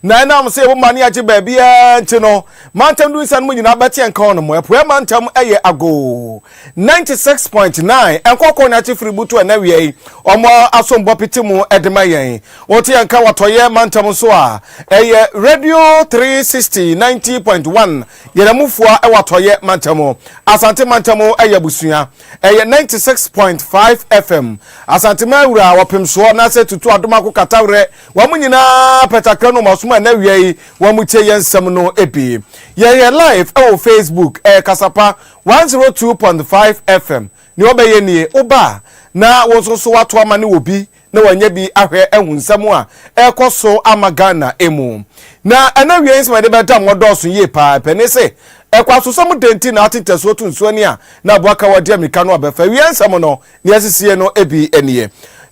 na na am say wo mane age ba bia nti no mantam du san mu nyina beti enka ono mo epoe mantam eye ago 96.9 enkoko na age free butu na wie omo asombo petimu edema yen wote enka watoye mantam so a eye radio 360 90.1 yeramufua e watoye mantam asante mantam eye busua eye 96.5 FM asante mawura wapemso na se tutu adoma ko katawre wamu nyina petakra no masoma na wie wamu tie yensam no ebi ye live on Facebook Kasapa 102.5 FM ni obeye nie oba na wonso wato amane obi na wanya bi ahwe ehunsam a ekoso amagana emu na ana wie nsema de beta modoso ye pa penese ekwaso som denti na atiteso to nsuo ni a na boaka wade amika no abefa wie nsam no ne asisiye no ebi eniye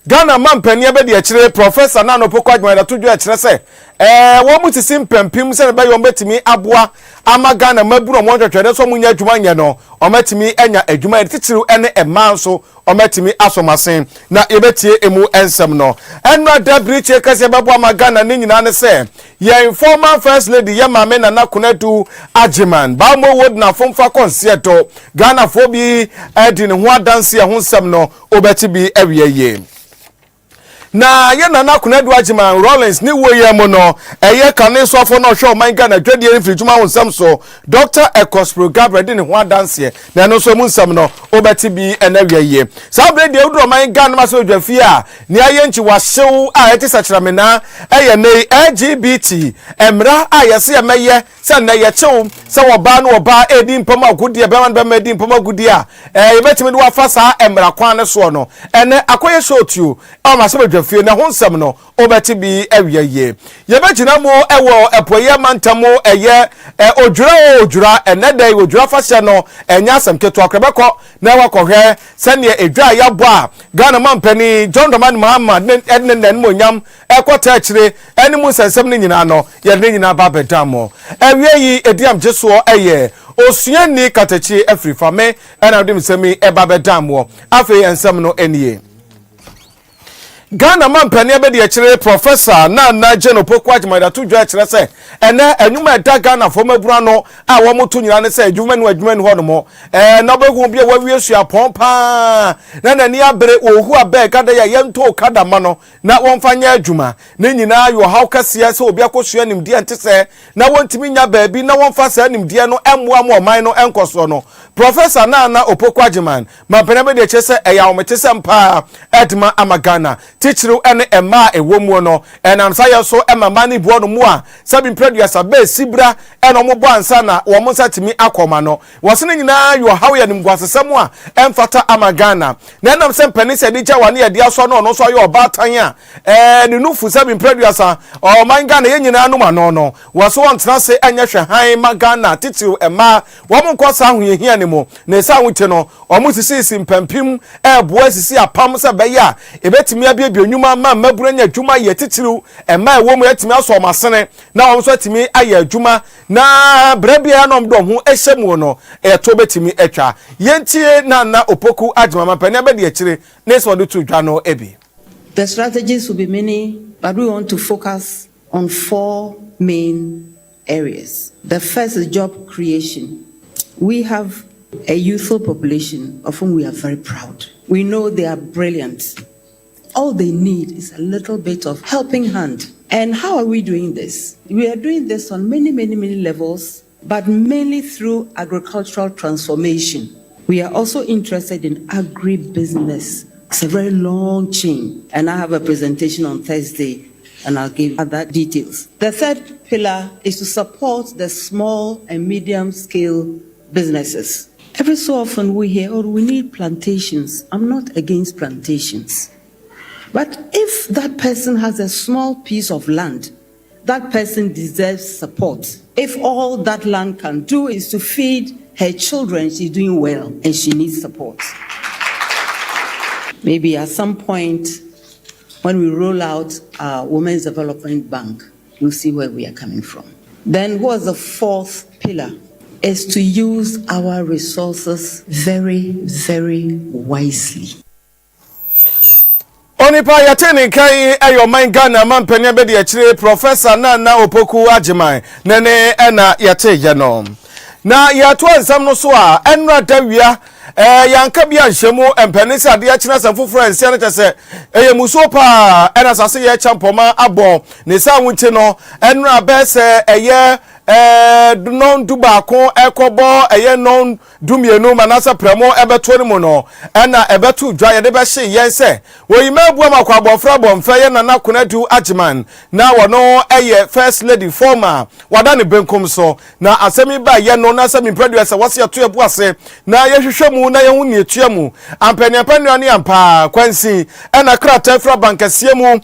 Ghana mampani abedi akire professor na no pokwa adwuma da todwo akire se wo mutisi mpempim se be yo metimi aboa ama Ghana maburu mo twetwede so munya adwuma nya no o metimi enya adwuma titiru ene ema so o metimi asomasen na yebetie emu ensem no enra da briche kase babo ama Ghana ni nyina ne se ye informal first lady ye mame na nakunatu ajiman ba mo wod na fomfa konseto Ghana fo bi edi ne ho adanse ho nsem no obeti bi awieye na ye nana kunadu ajima Rollins ni wo ye mo no eye kane so afo no hwe o man Ghana dwade eri frijuma ho nsam so Dr. Akosua Gabriel de ne ho adanse na no so mu nsam no obeti bi enawieye sa bre de udro man Ghana ma so dwafi a ni aye nchi wahyew a eti sachiramena eye nei LGBT emra a yese ye meye se na ye chew se woba no woba edi mpam agudi e be man be medi mpam agudi a yebetimi de wafa sa emra kwan ne so no ene akoye shotu o ma so fie na honsam no obeti bi awieye ye begina mo ewo epoye mantamo eye odwura enedai odwura fashe no enya asem keto akrabeko na wakohwe sene edwa ya bo a Ghana mampani John Dramani Mahama enen monyam ekota akire eni mu sensem ni nyina no ye ne nyina ba bedamo awieye ediam jeso eye osuani katachi afrifame ena dem semi eba bedamo afi ensem no enie Ghana mampani abedi akire professor na Jeno Pokwa Ajimada tudwa akire se ene enwuma da Ghana fo mabura no a wo moto nyira ne se adwuma no ho no mo na behu bia wawie sua pompa na ni abere ohu abe kada ya yento kada ma no na wonfanya adwuma ne nyina yo haw kase se obi akosua nimdi ante se na wontimi nya baabi na wonfa se nimdi no emmoa mo man no enkoso no professor na Opokwa Ajiman mampani abedi akire se eya omete mpa edma amagana teacheru ene ema ewomu no enam saye so ema mani buo no mu a sabi producer be sibra eno mo bo ansa na wo mo satimi akoma no wosene nyina yo hawo ya nimguasesem a emfata amagana na enam se mpani se dija wane ya dia so no so ayo obatan a ne nufu sabi producer o man Ghana ye nyina no ma no woso wontena se enya hwe han magana teacheru ema wo mo nkosa hu ye hia ne mo na sa nwute no o mo sisi mpempim eboa sisi apam se be ya ebetimi abia nyuma ma mabura nya dwuma ye titiru ema ewo mu yatimi aso masene na wo so atimi aye adwuma na brabia no mdom ho ehyemu no eto betimi etwa yentie na Opoku Ajima mapani abedi akire neso do to dwa no ebi. The strategies will be many, but we want to focus on 4 main areas. The first is job creation. We have a youthful population of whom we are very proud. We know they are brilliant. All they need is a little bit of helping hand. And how are we doing this? We are doing this on many levels, but mainly through agricultural transformation. We are also interested in agribusiness. It's a very long chain, and I have a presentation on Thursday, and I'll give other details. The third pillar is to support the small and medium-scale businesses. Every so often we hear, oh, we need plantations. I'm not against plantations. But if that person has a small piece of land, that person deserves support. If all that land can do is to feed her children, she's doing well and she needs support. Maybe at some point when we roll out our Women's Development Bank, you'll see where we are coming from. Then what's the fourth pillar? Is to use our resources very wisely. Onipa yateni kai ayo man Ghana mampanya be de akire Professor Nana Opoku Ajiman nene ena yate yano na yato ansam no so a enra dawia yanka bia nhemu empanisi ade akina sanfoforo ense na chese eyemuso pa ena sase ye champoma abo ne sa nwuche no enra bese eye non dubako ekobo eye non dumienu manasa premo ebeto ni mu no ena ebeto dwa ye de be hye yense woyimabu amakwa abofra bomfa ye nana konadu Ajiman na wono eye first lady former wadane benkom so na asemi ba ye no na asemi producer wase ato ebu ase na ye hwehwemu na ye hu ne etuamu ampaniapani ne ampa kwansi ena krata fra bankasie mu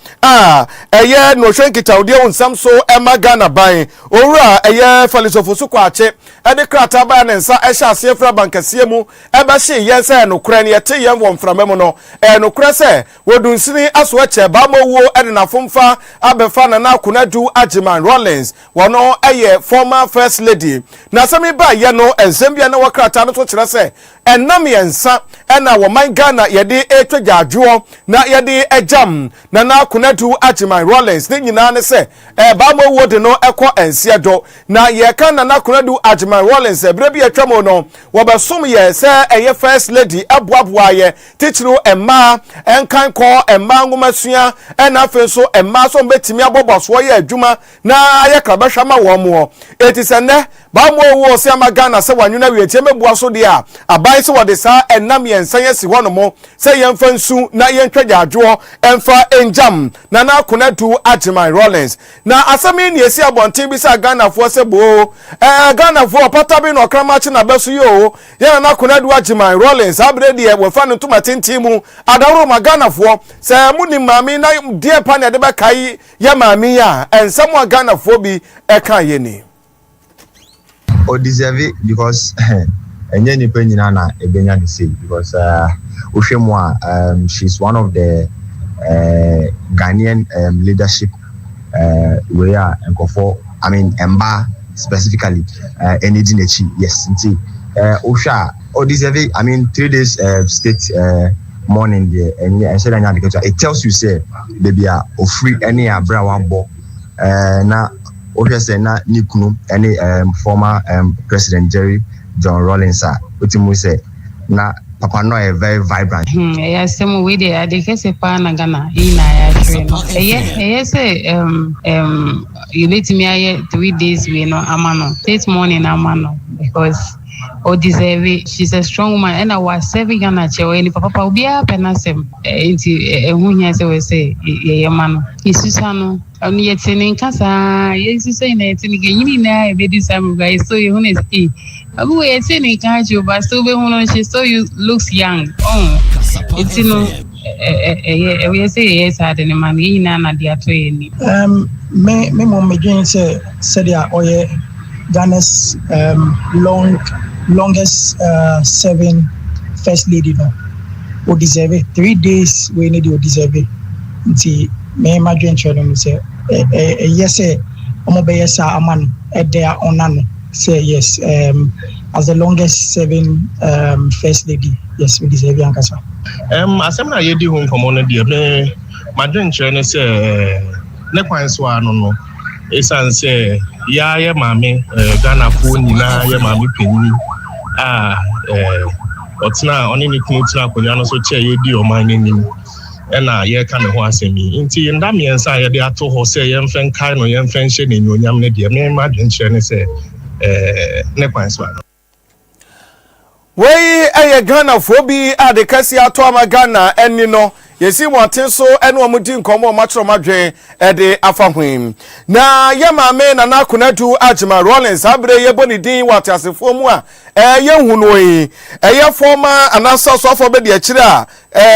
eye no hwenkita ode onsam so ema Ghana ban owura eye falisofo kwa ache ede krata ba ne nsa ehya ase fra bankasie mu eba hye yense no kura ne yete yen won framem no no kura se wodunsini aso ache ba mawo ede na fomfa abefa na konadu Ajiman Rollins wono eye former first lady na sami ba ye no ensembia na wakrata no so kire se enam yensa ena wo man Ghana yede etwajajuo na yede ejam na konadu Ajiman Rollins ni nyina ne se ba mawo de no ekọ ensia do na ye kan na konadu Ajiman Rollins ebre bi atwamo no wo besom ye se eye first lady aboaboa ye tichiro emma enkan ko emma ngomasua ena afenso emma so betimi aboboso ye adwuma na aye krabahwama wo mo etisene ba mo wo se ama Ghana se wanwuna wiete mebua so de a abai se wode sa enam yensan yesi hono mo se yemfa nsu na yentwaja adwo emfa enjam na konadu Ajiman Rollins na asami ne esi abonten bi sa Ghana fo se bo Ghana fo pata bi no kramachi na beso yo ye na konadu Ajiman Rollins abredi e wofa no tomatenti mu adawro ma Ghana fo se muni mami na die pa ne de be kai ya mami ya ensam Ghana fo bi e kan ye ni or deserve it because enye ni pe nyina na ebenya the same because Ushemwa she's one of the Ghanaian leadership where enkofo I mean Emba specifically Enidinechi yes nti Usha or deserve it I mean 3 days state morning there and said it tells you say baby free any abra one bo na obviously na nikunu any former President Jerry John Rollins wetin say na papa no a very vibrant yes some we dey adekese pa na Ghana ina ya train yes you let me aye 3 days we no amano this morning amano because or deserve it. She's a strong woman and I was serving Ghana chewe ni papa obi a penasem nti ehun hia se we say ye man isusano oni yetini kasa yesusa ina yetini genyini na e be do some guys so you know say abu yetini ka jo ba so be hono she so you looks young it's no we say yes had any man ina na dia to ni me mom again say dia oye Ghana's longest serving first lady no o deserve it 3 days we need to deserve it nti me imagine children say yes omo be yes aman there onano say yes as the longest serving first lady yes we deserve it ankasa asem na ye di ho nkomo no de me imagine children say ne kwan so no esan say ya ye mame Ghana fo nyina ye mame penni otina oni ni kunu tina konya no so che ye di o man nim na ye ka ne ho asemi nti ndam ye nsa ye de ato ho se ye mfen kai no ye mfen hye ne nyonyam ne de me ma dwen kire ne se ne kwan so wey eye Ghana fo bi adekasi ato ama Ghana eni no yesi moten so ene omudi nkomo matro madwen ede afahwem na yemame na nakonadu Ajiman Rollins abre ye boni din watiasefo mu a ye hunu yi eye former anasa so afọ be de akire a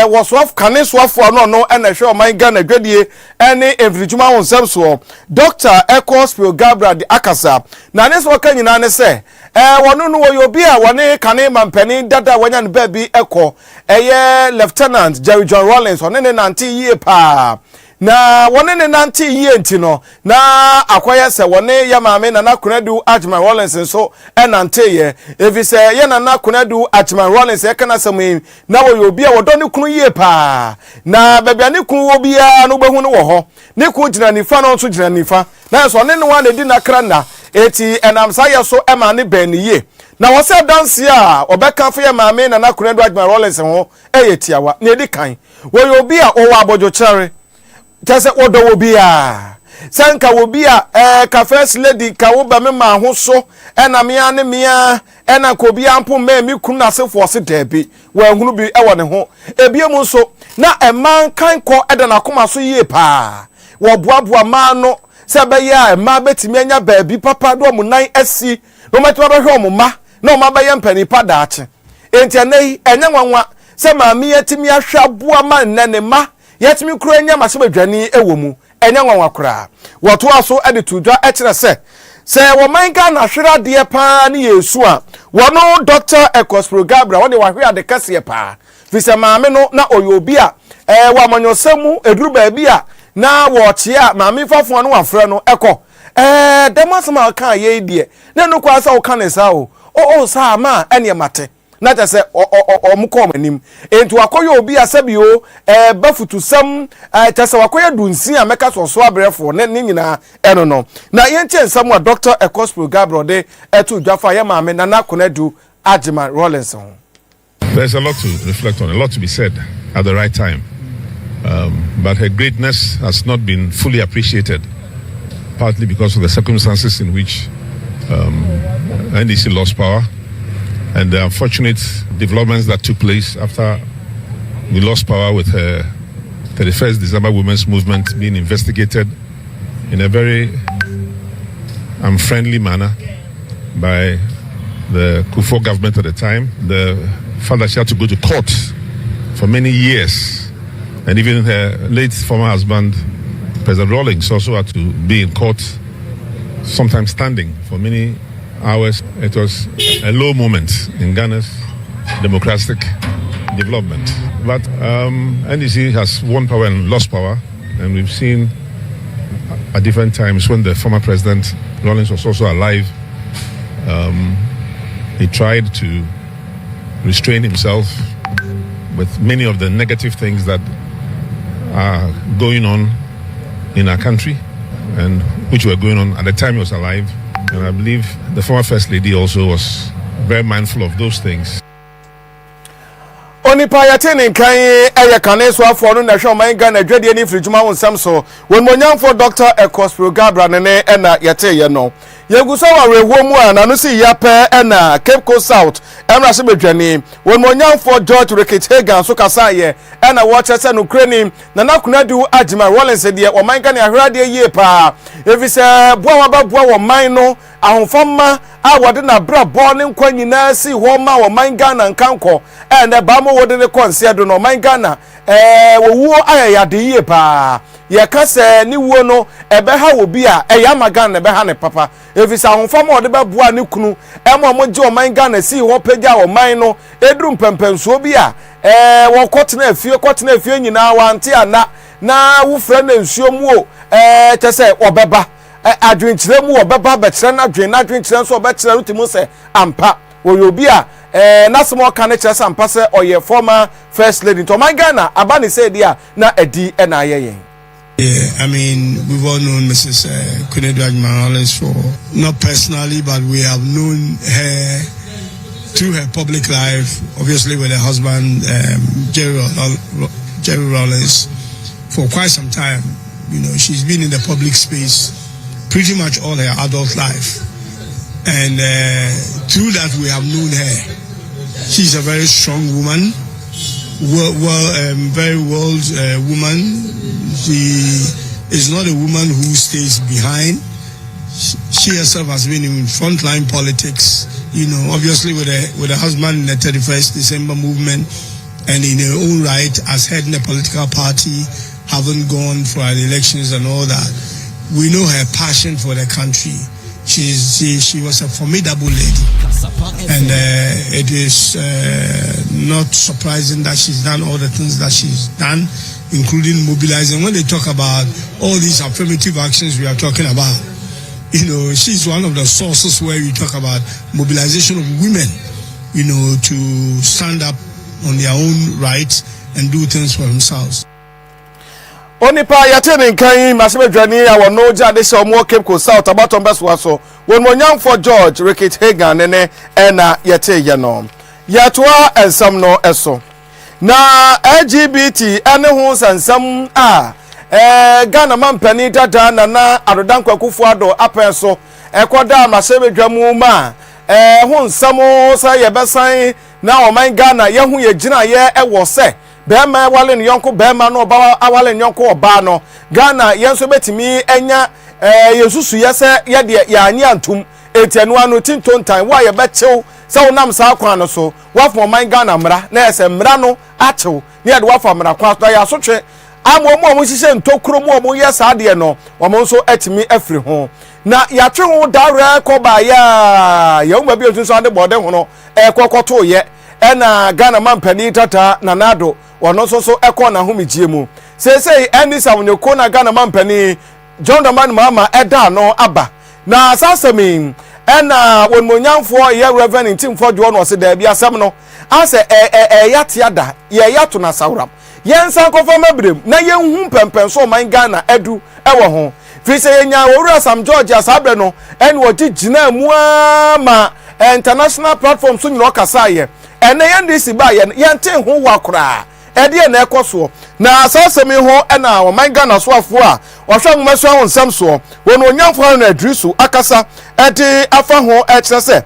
wosof kane so afọ no ene hwe oman Ghana dwadie ene evrijuma wonsem so Dr. Akosua Gabriel de Akasa na ne so kanyina ne se wono no wo obi a wone kane mampani dada wanya ne ba bi ekọ eye Lieutenant Jerry John Rollins one ne nanti yie pa na wone ne nante yie ntino na akwaya se wone ya maame na nakunadu Ajman Rollins so enante ye efise ye na nakunadu Ajman Rollins e kana samwe na wo obi a wodo ne kunu yie pa na bebia ne kunu wo bia no behu ne wo ho ne ku gina nifa no so gina nifa na so ne ne wa ne di nakra na eti enam sa ye so ema ne ben yie na wo se dance a obeka fa ye maame na nakunadu Ajman Rollins ho eyetiawa ne di kan wo obi a wo abojo chere tese odo wo bia sanka wo bia ka first lady ka wo ba me ma ho so na mea ne mea na ko bia ampo me mi kunu asefo se dabi wa hunu bi e wo ne ho ebiemu so na eman kan ko eda na koma so yie pa wo boaboa ma no se be ya ema betimi anya baabi papa do mo nan asi no matwa be hwe mo ma na o ma be ye mpani pa daache enti anei enya nwanwa se ma mi yetimi ahwa boa ma nne ma yetimi kuro enya ma se badwani ewo mu enya nwanwa kura woto aso ede tudwa ekire se wo manga na hwera de pa ne Yesu a wono Dr. Akosua Gabra wode wa hwea de kase pa fise maame no na oyobi a wa manyosemu eduru baabi a na wo chia maame fafo no wafre no eko demasema ka ye die na no kwa sa wo kan sa o sa ma ene mate na ta se omko manim entu akoyo obi asabio bafutu sam ta se wakoya dunsi a meka so abrefo ne nyina eno no na yenti ensam wa Dr. Akosua Gabra de etu dwafa ye maame na nakonadu Ajman Rollins. There's a lot to reflect on, a lot to be said at the right time. But her greatness has not been fully appreciated, partly because of the circumstances in which NDC lost power and the unfortunate developments that took place after we lost power with her 31st December Women's Movement being investigated in a very unfriendly manner by the Kufuor government at the time. The fact that she had to go to court for many years, and even her late former husband, President Rawlings, also had to be in court, sometimes standing for many hours. It was a low moment in Ghana's democratic development. But NDC has won power and lost power, and we've seen at different times when the former President Rawlings was also alive, he tried to restrain himself with many of the negative things that are going on in our country and which were going on at the time he was alive. And I believe the former First Lady also was very mindful of those things. Onipa yatene kan eye kaneso afo no na hwe man Ghana dwade ni frijuma wonsam so won monyamfo Dr. Akosua Gabra ne na yate ye no yeguso wa rewo mu ana no si yape na Cape Coast South emra se bedwane won monyamfo George Reketega so kasa ye na wo chese no kreni na nakunadu Ajman Rollins de o man Ghana ahwade ye pa efise boa wa ba boa wo man no ahonfama a wode na bra bo ne nkwa nyina si ho ma wo man Ghana nkanko na ba mo wode ne konse do no man Ghana wo wuo ayayade ye pa ye kase ni wuo no ebe ha wo bi a ya magana ebe ha ne papa efisa ahonfama wode ba boa ne kunu mo je o man Ghana si ho pagya o man no eduru mpempensuo bi a wo kotena afie nyina wante ana na wo fra na nsuo mu o tese obeba adwenkyere mu obeba bekyere na adwenkyere so obekyere rutimu se ampa wo obi a nasemo ka ne kyere se ampa se oye former First Lady to man Ghana abani say dia na edi na ayeyen. Yeah, I mean, we've all known Mrs. Ajman Rollins for, not personally, but we have known her through her public life, obviously with her husband, Jerry Rollins, for quite some time. You know, she's been in the public space pretty much all her adult life. And through that, we have known her. She's a very strong woman, very world woman. She is not a woman who stays behind. She herself has been in frontline politics, you know, obviously with her husband in the 31st December movement, and in her own right as head in a political party, having gone for elections and all that. We know her passion for the country. She was a formidable lady. And it is not surprising that she's done all the things that she's done, including mobilizing. When they talk about all these affirmative actions we are talking about, you know, she's one of the sources where we talk about mobilization of women, you know, to stand up on their own rights and do things for themselves. Onipa yatene nkan masebedwani ya wono jade se omo Cape Coast South abaton beso so won monyam for George Rickett Hagan ne na yete ye no yatoa ensam no eso na LGBT ene ho sansam a Ghana mampani dada na adodan kwakufu ado apenso ekoda masebedwamu ma ho nsam sa ye besan na oman Ghana ye hu ye gina ye ewo se bema wale ni yonko bema no ba awale ni yonko oba no Ghana yenso betimi enya yesusu yese ye de ya ani antum etianu anu tintontan wa ye bechew se wonam sa kwan no so wafo man Ghana mra na ese mra no achew ne ye de wafo mra kwan so ya so twe amomo hihye ntokuro mo yesa de no omo nso etimi afri ho na ya twe ho dare ko ba ya yewuma bi otunso ade bode ho no ekokoto ye ena Ghana mampani tata nanado wono so ekọ na humijie mu sesei eni sawnyoko na Ghana mampani John Dramani Mahama eda no aba na asasemi ena wonmonyamfo ye Reverend Timfo Jo no se da bia asem no ase yate ada ye yato na sawram yensan kofo mabrem na yenhu pempen so man Ghana edu ewo ho fi se yenya owura Sam George asabre no eni woti gina mu ma international platform so nyino kasa ye ene yendisi ba ye yente ho wakora ede na ekoso na asasemi ho na o man Ghana so afo a ohwa nwumaso ho nsam so won onyamfo na adrisu akasa ede afa ho ekese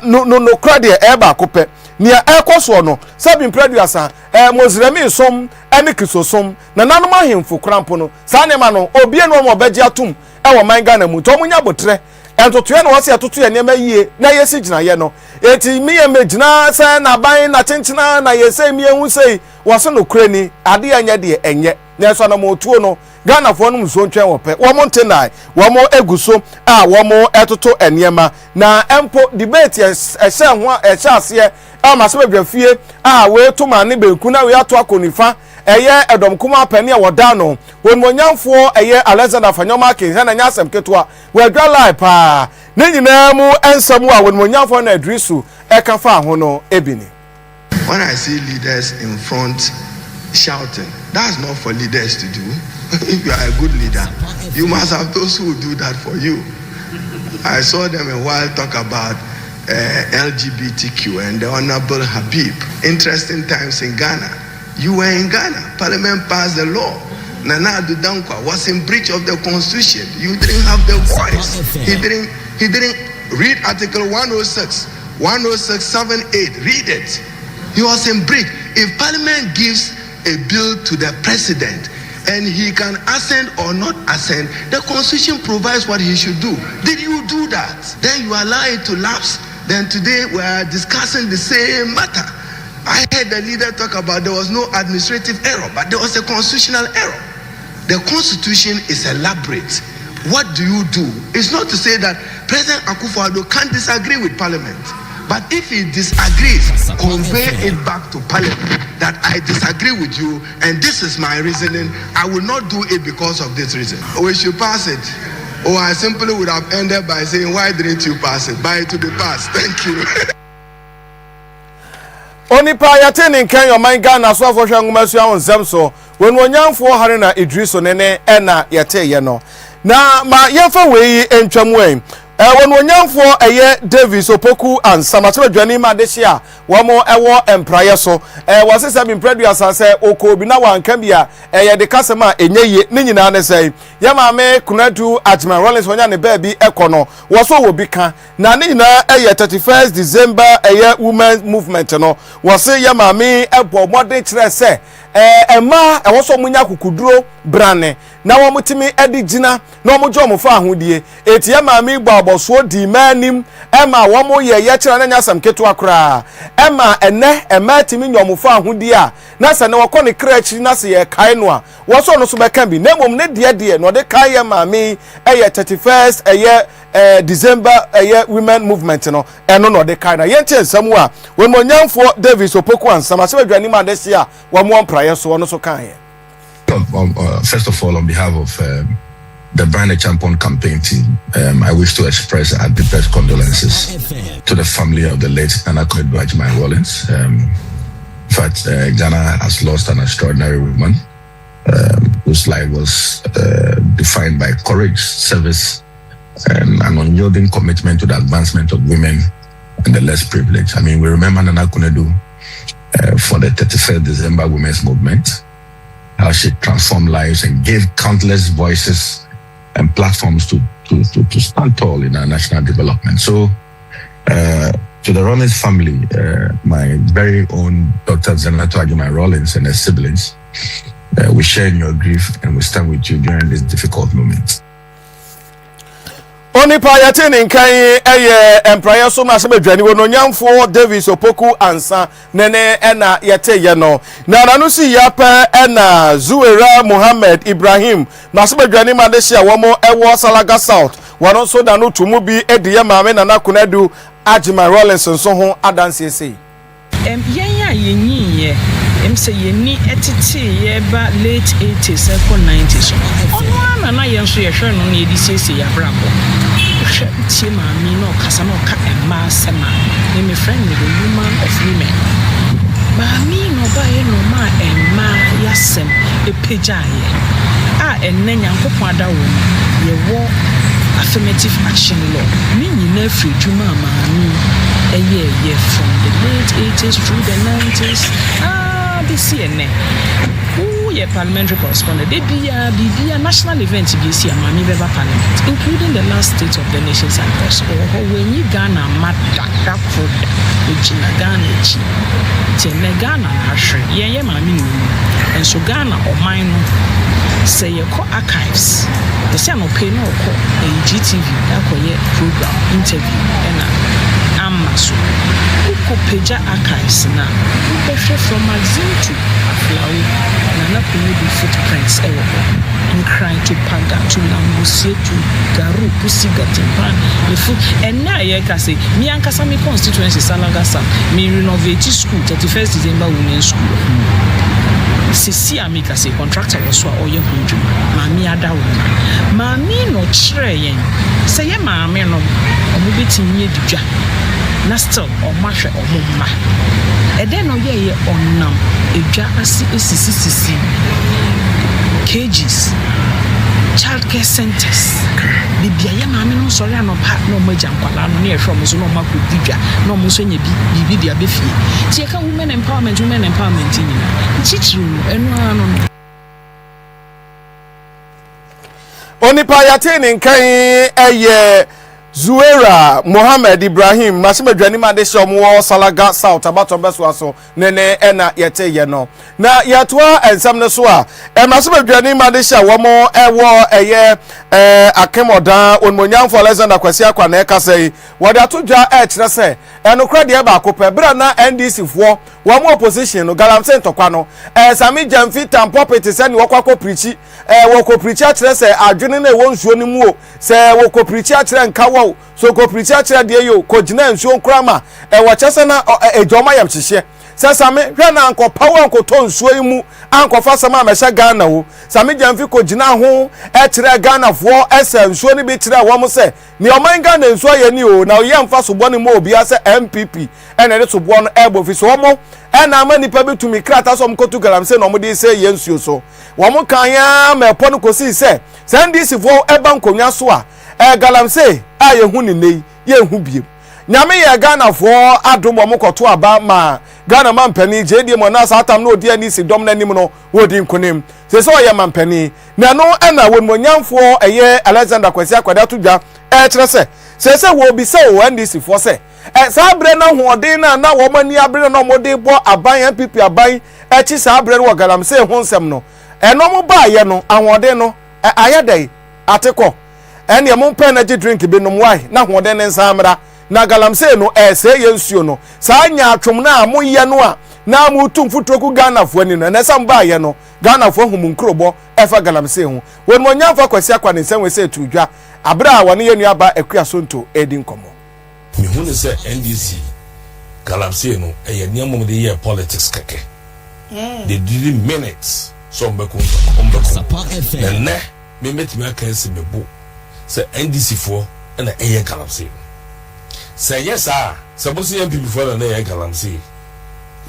no krade eba kope nia ekoso no sabin producer moziremi som ene kisosom na nanom ahemfo krampo no sa ne ma no obie no mo beji atum wo man Ghana mu to munya botre entoto ye no wose atoto ye nema yie na yesi gina ye no eti mi ye megina se na ban na chenchena na yesi mi ehu sei wose no kreni ade anya de enye na so na mo tuo no Ghana fo no mso ntwen wope wo mo ntenai wo mo eguso a wo mo etoto eniema na empo debate ehye ho ehye ase a masebedwafie a we to ma ne benku na we ato akonifa eye edom kuma pani a woda no wonmonyamfo eye Alexander Fanyoma ke na nyasem ketoa we dwa live pa ne nyina mu ensam a wonmonyamfo na adrisu ekafa ho no ebini. When I see leaders in front shouting, that's not for leaders to do. If you are a good leader, you must have those who will do that for you. I saw them a while talk about LGBTQ and the Honorable Habib. Interesting times in Ghana. You were in Ghana. Parliament passed the law. Nana Addo Dankwa was in breach of the constitution. You didn't have the voice. He didn't read Article 106, 106.7.8. Read it. He was in breach. If Parliament gives a bill to the president and he can assent or not assent, the constitution provides what he should do. Did you do that? Then you allow it to lapse. Then today we are discussing the same matter. I heard the leader talk about there was no administrative error, but there was a constitutional error. The constitution is elaborate. What do you do? It's not to say that President Akosua can't disagree with Parliament. But if he disagrees, convey it back to Parliament that I disagree with you and this is my reasoning. I will not do it because of this reason. We should pass it. Or I simply would have ended by saying, why didn't you pass it? By it to be passed. Thank you. Onipa yatene nkan yo man Ghana so afo hwangumasu awon nsem so wonwonyamfo hare na Idriso nene na yete ye no na ma yefa weyi entwamwe wonwonyamfo eye Davis Opoku and Samatwe Dwani ma dehia womo ewo empraye so wasesa bin producer say okobi na wanka bia eye de kasema enyeye ne nyina ne say ye ma me kunadu Ajman Rollins wonya ne ba bi ekono woso wo bi ka na ne nyina eye 31st December eye women movement no wose ye ma me ebo modern kire say ema ewoso munya kukuduro brane na wo mutimi edi gina na wo jo mo fa ahodie etie maami gba oboso di manim ema wo mo ye kira na nyasam ketu akra ema ene ema timi nyomo fa ahodie a na se ne wo kɔ ne kra akiri na se ye kai no a wo so no so beka bi na mom ne de no de kai ye maami 31st December women movement no eno no de kai na ye nche nsam a wo mo nyamfo Davis Opoku ansam ase badwani ma de sia wo mo praye so no so kan ye. First of all, on behalf of the Brand a Champion campaign team, I wish to express our deepest condolences to the family of the late Anwenepa Rawlings. In fact, Ghana has lost an extraordinary woman whose life was defined by courage, service, and an unyielding commitment to the advancement of women and the less privileged. I mean, we remember Nana Kunedu for the 31st December Women's Movement, how she transformed lives and gave countless voices and platforms to stand tall in our national development. So, to the Rawlings family, my very own Dr. Zenato Ajimai Rawlings and her siblings, we share in your grief and we stand with you during this difficult moment. Oni pa yate ne nkan employer so ma se bedwani wo no nyamfo Davis Opoku ansa nene ena yate ye no na nanu si yapa ena Zuwera Muhammad Ibrahim ma se bedwani ma de hia wo mo ewo Salaga South wono so da no tumu bi ediye maame na nakunadu Ajimai Rawlings so ho adanse ese yen ya yenyiye say yeni etiti ye ba late 80s early 90s ono na yen so ye hwe no na edi sese ya brabo hwe tie ma mi no kasa no ka emma sema me me friend me the woman of women ma mi no ba ye no ma emma yasem epejaye enne nyankopon ada wo ye wo affirmative action law ni nyina free juma ma mi eye from the late 80s through the 90s this year ye parliamentary correspondent they be a national event this year mami beba parliament including the last state of the nation's address or when you Ghana mada proda ejina Ghana echi tene Ghana ahwe ye mami no and so Ghana o man no say ye ko archives the say no pay no ko GTV akoye program interview and amaso ko page archives na we from magazine to aflawo na ko be footprints ewo and crying to Paga to Lambusie to Garu Pusiga Timpan the foot and na ye ka say me ankasa me constituency Salaga South me renovate school 31st December women's school sisi amika say contractor was so oye hundred mami ada wo mami no kire yen say ye mami no omo betimi edudwa na still omahwe omumma ede no ye onam edwa asi esisi cages childcare centers bibia ye mami no sori anopa no maja nkwala no na ehwe omo so no makudidwa no omo so nya bibi dia befie tie ka women empowerment nyina chichiru enu ano onipa yate ne nkan eye Zuwera Muhammad Ibrahim masimedwani ma de shomo Salaga South abato beso aso nene ena yete ye no na yatoa ensam ne so a masimedwani ma de sha wo mo ewo eye akemodan onmonyam for Alexander Kwasi akwa na eka sei wo de atodwa kire se enokra de ba akopɛ bra na NDC fo wo mo opposition no galamse ntokwa no sami jamfi tampopeti se ni wo kwakɔ preachi wo ko preachi akire se adwene na wo nsuo ni mu o se wo ko preachi akire nka so ko preach akira de yo ko gina nsuo nkrama wo kyese na ejoma yam hyehye se same hwe na anko pawo anko to nsuo yi mu anko fa sama amehye Ghana wo same jamfi ko gina ho kire Ghana fo ese nsuo ni bi kire wo mo se ni oman Ghana nsuo ye ni o na ye mfa so bɔ ne mo obi ase MPP ene ne so bɔ no ebo fi so wo mo ena ama nipa betumi krata so mkotu garam se no mo de se ye nsuo so wo mo kan ya mepo no kosi se NDC fo eba nkonwa so a galamse aye hu ni nei ye hu biem nyame ye Ghana fo adomo mo koto aba ma Ghana mampani JD mo na satam no odi ani si dom na nim no wodi nkonem se so ye mampani na no na won mo nyamfo eye Alexander Kwasi akwada tudwa kire se wo bi se wo NDC fo se sa abre na hoɔden na wo mani abre na mo de bɔ aban MPP aban chi sa abre wo galamse ho nsɛm no eno mo ba ye no ahode no ayedai ateko ene mo pen energy drink bi no why na ahode ne nsamra na galamsey no se ye nsuo no sa anya atwom na amoye no a na mu tumfutoku Ghana fo ni no na sam ba ye no Ghana fo hum nkrobo efa galamsey hu won mo nyamfa kwasi akwa ne nsem we se tudwa abra a woni ye nua ba akua sonto edi nkomo me hu ne se NDC galamsey no ye niamom de ye politics keke they did minutes so mbeko na ne me metimi aka se mebo se NDC fo na ye galamsey say yes sir suppose you people for na ye galamsey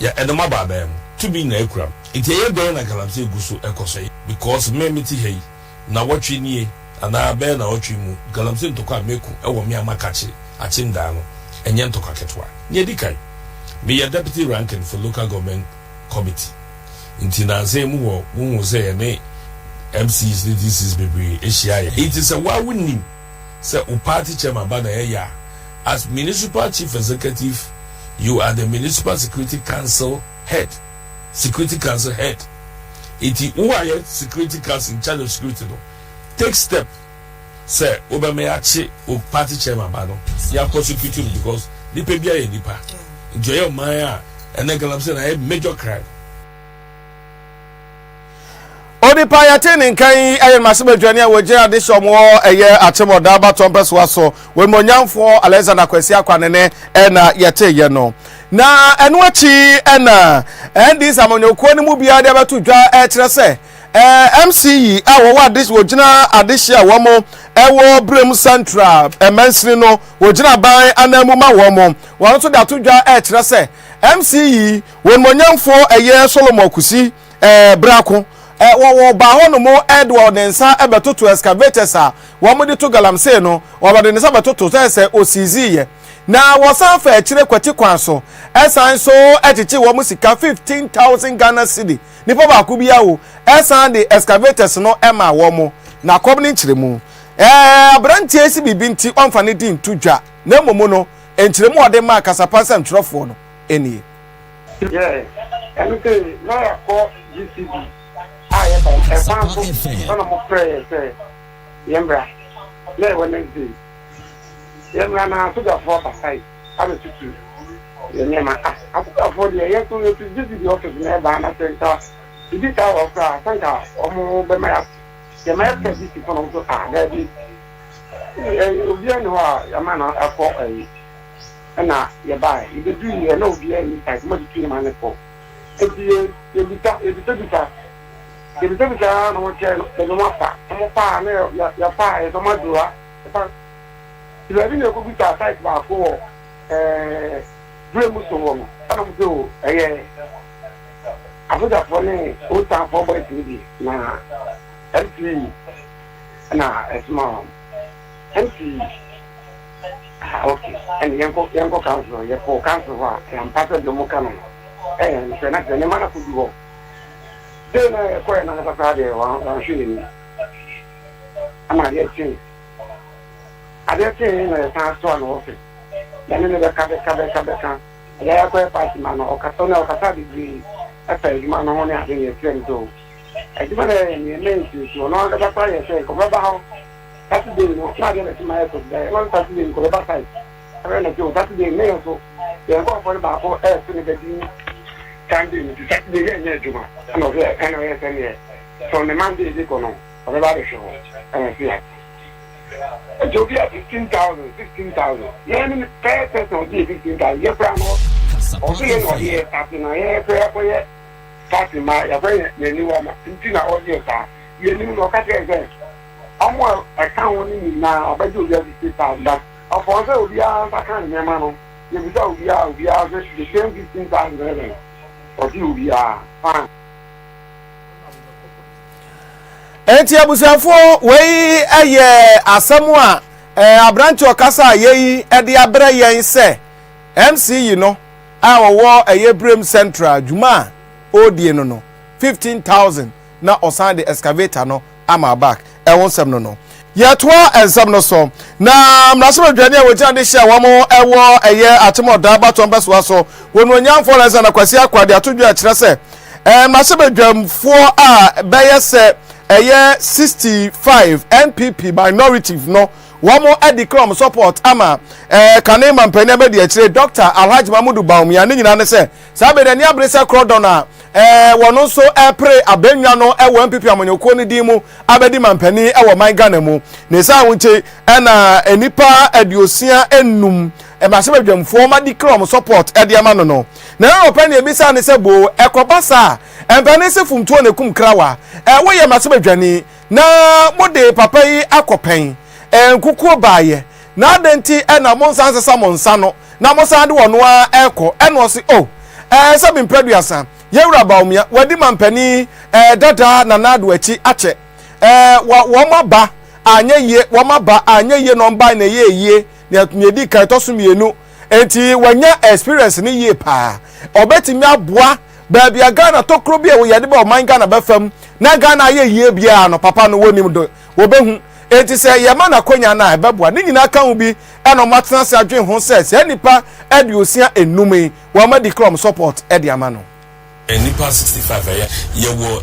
ya edema ba ba to be na ekura ite ye be na galamsey guso ekoso because me meti hei na watwe nie ana be na watwe mu galamsey to kwa meku e wo me amakachi achinda no enye to kwa ketwa ne dikai me ye deputy ranking for local government committee inti na say mu wo wu say ne MCs DCs bebre ehia ye it is a wa winning say o party chairman ba na ya as municipal chief executive you are the municipal security council head iti who are your security council in charge of security no take step say obameyachi o party chairman ba no ya prosecute because nipa bia ye nipa enjoy man a ene galamsey na major crime Odi pa ya tini nkan aye masebe dwane a woje ade shomo eye atemoda baton peswa so we monyamfo Alexander Kwesi akwanene na yete ye no na enu achi na ndi samonyokuo ni mu bia de beto dwa kire se MCE awo wa this wogina adehye a womo ewo Brem Central emensri no wogina ban anamu ma womo won so da to dwa kire se MCE won monyamfo eye Solomon Kusi brako wo ba hono mo Edward nsa ebetoto excavators a wo mo de to galamsey no wo ba de nsa betoto se osizi ye na wo san fa kire kwati kwan so esan so etichi wo mo sika 15,000 Ghana cedi nipa ba ku bia wo esan de excavators no ema wo mo na kobni nkire mu abrantie si bibi nti onfa ne din tudwa na momo no enkire mu ode ma Kasapa sam trofo no enie anything na ko GCB I am a prayer, say, Yambra, let one next day. Yambra, now took a 4 by 5. I'm a 2. Yamma, I took a 4 years to visit the office never, and I said, you did our thank her, or more by my the man said this is one of the that is. You know, a man of 4 A. And now, you buy, you do no be any type, much between my nephew. If you if you don't know what you're not far, your fire is a madura. If I didn't go to a site by 4, Bremuso, I don't do a I put up for me, old time for boys TV. Now, MC, now, a small MC. Okay, and young council, your 4 council, and part of the Mokano, and so not the name of the go. Then I acquired another party on shooting. I'm not yet seen. I didn't say in a town store office. Then in the Cabecca, I acquired party man or Catona or Casabi. I said, you man only having a friend too. I demanded in the name to another party, say, come about Saturday, no, not in my head of the one Saturday in Colaba side. I ran a few Saturday mail, so they are going for about 4 hours in the Sunday, Saturday, and Juma. And of there, and from the Monday, is economic. Everybody show. And I see it. Jogia 16,000. Yeah, I mean, fair person, 15,000. Yes, I'm not. Okay, no, here, after my hair, prayer for you. Passing my new woman, 15 hours, yes, sir. You need to look at it. I'm more accounting now, but you just 15,000. But of course, we are, I can't remember. You we are just the same 15,000. Or you we are fine. Enti abusiafo wei eye asemu a abranti okasa yei e de abra yen se MCE no a wo eye Brem Central juma odie no 15,000 na osan de excavator no ama back e wonsem no yetwa ensem no so na mnaso dwane a wojan de hia wo mo ewo eye atemoda baton beso so wonu nyamfo Alexander Kwesi akwade atodwa kire se Masabedwam for beye se 65 NPP minority no one more edicrom support ama kanema mpene be de akire Dr. Alhaji Mamudu Bawumia ne nyina ne se sabe de ne abresa crodona wono so pre abenwa no NPP amanyoko ne dimu abedi mampani man Ghana mu ne sa wonche na enipa adiosia enum Masabedwam for ma dicrom support ediama no na open e bisa ne se bo ekobasa empane se fumtuo ne kum krawa wo ye Masabedwani na mode papa yi akopen enkuku baaye na adenti na monsa nsesa monsa no na monsa de wono a eko eno si sabi mpreduasa yewura Bawumia wadi mampani dada na nado achi ache wo maba anyeye wo maba anyeye no mba na yeye na tumedi kan toso mienu enti wanya experience ni ye pa obetimi aboa baabi Ghana tokro bia wo yade ba man Ghana bafam na Ghana yeye bia no papa no wonim do wo behu enti se yema na konya na ebeboa ni nyina kan bi eno matena se adwen ho se nipa adiosia enumi wo ma dicrom support ediama no nipa 65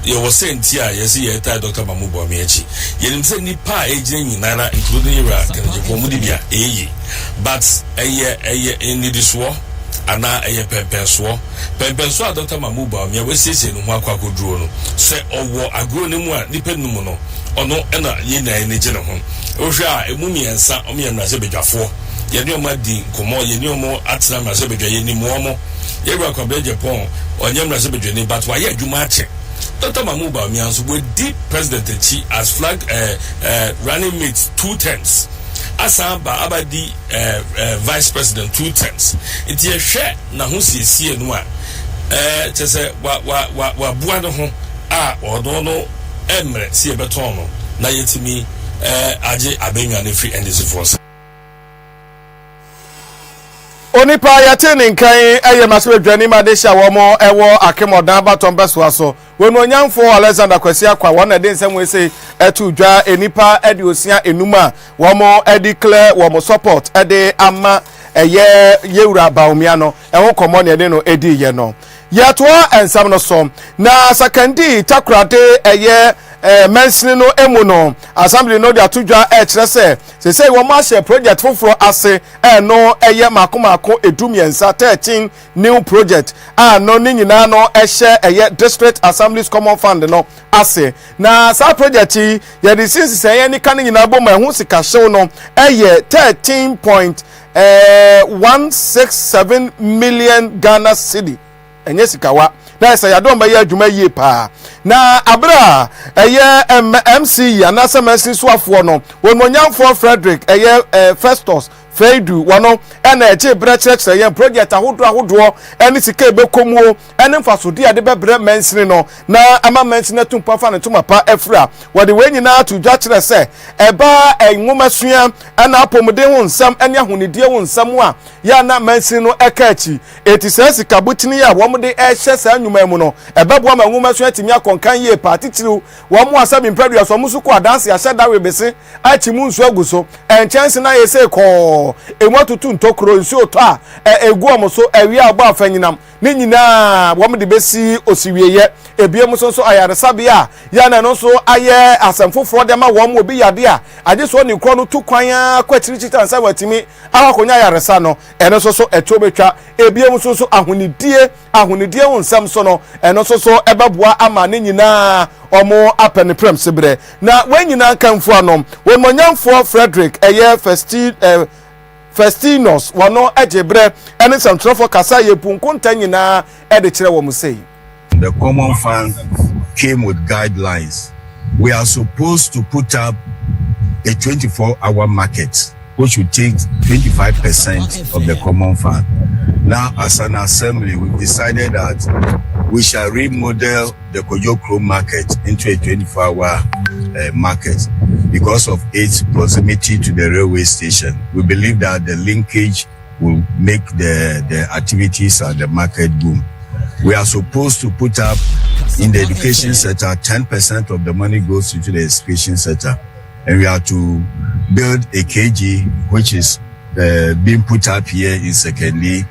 yewo senti a yesi ye ta Dr. Mamudu Bawumia echi yenim se nipa ejina nyinara including Ira Kanajiko mudibia but eye nidiswo ana eye pempenso a Dr. Mamudu Bawumia we sese no ho akwakoduro no se owo agro ne mu a nipa num no ono ena ye na ene gye ne ho ohwe a emumiensa omye na se bedwafo ye ne oma di komo ye ne omo atena na se bedwa ye ni mu omo ye gwa kwa be Japan onyem na se bedwa ni but wa ye adwuma ache Dr. Mamudu Bawumia so we deep president chi as flag running mate 2 terms asamba abadi vice president 2 terms it ye hwe na ho siesie no a chese wa bua no ho a odo no emre si ebeton no na yetimi aje abenwa ne free NDC force onipa yatini nkan eye Masabedwani madesha womo ewo akemodan baton beso so wonu onyamfo Alexander Kwesi akwa wona de nsem we say etudwa enipa ediosia enuma womo ediclare womo support ede ama eye yewura Bawumia no ewo komo ne de no edi ye no yato ensam no som na sakandi takrade eye mensini no emu no assembly no dia tudwa kire se wo ma share project foforo ase no eye makomako edumiensa 13 new project no ni nyina no ehye eye district assemblies common fund no ase na sa project ye de since se ye ni kan nyina bo ma hu sika hyew no eye 13.167 million Ghana cedi enye sikawa na say adom ba ye adwuma yie pa na abra eye MC anasa mesi soafo no wononyamfo Frederick eye Festus Feidu wono ena eche brechre ye project ahodo eni sika ebekomuo eni mfasodi ade bebre mensini no na ama mensini tumpa fa ne tumapa afra wode wenyina tudwa kire se eba enwomasua ena apomde ho nsam eni ahonedie ho nsam a ya na mensini no ekachi etise sika butini ya womde ehye sa anwuma mu no ebebo ma enwomasua timi akonkan ye patitiru womo asabi mpadu aso musuko adanse ahye dawe bese achimu nsu aguso enchanse na yese ko emotutu ntokro nsi oto a egu omoso ewi agba afanyinam ni nyina wom de besi osiwieye ebiem so ayaresabia ya na no so aye asamfoforo de ma wom obi yade a age so ni kro no tu kwan kwatiri chitansa watimi akonya ayaresa no eno so etobetwa ebiem so ahonidie wonsam so no eno so ebabua ama ni nyina omo apene prem sebre na wenyina kanfo anom wonmonyamfo Frederick eye Festinos wano ejebre ene samtrofo kasa yepunkunta nyina ede kire wo musei. The common fund came with guidelines. We are supposed to put up a 24-hour market which would take 25% of the common fund. Now, as an assembly, we've decided that we shall remodel the Kojokro market into a 24-hour market because of its proximity to the railway station. We believe that the linkage will make the activities at the market boom. We are supposed to put up in the education sector, 10% of the money goes into the education sector. And we are to build a KG, which is being put up here in secondly.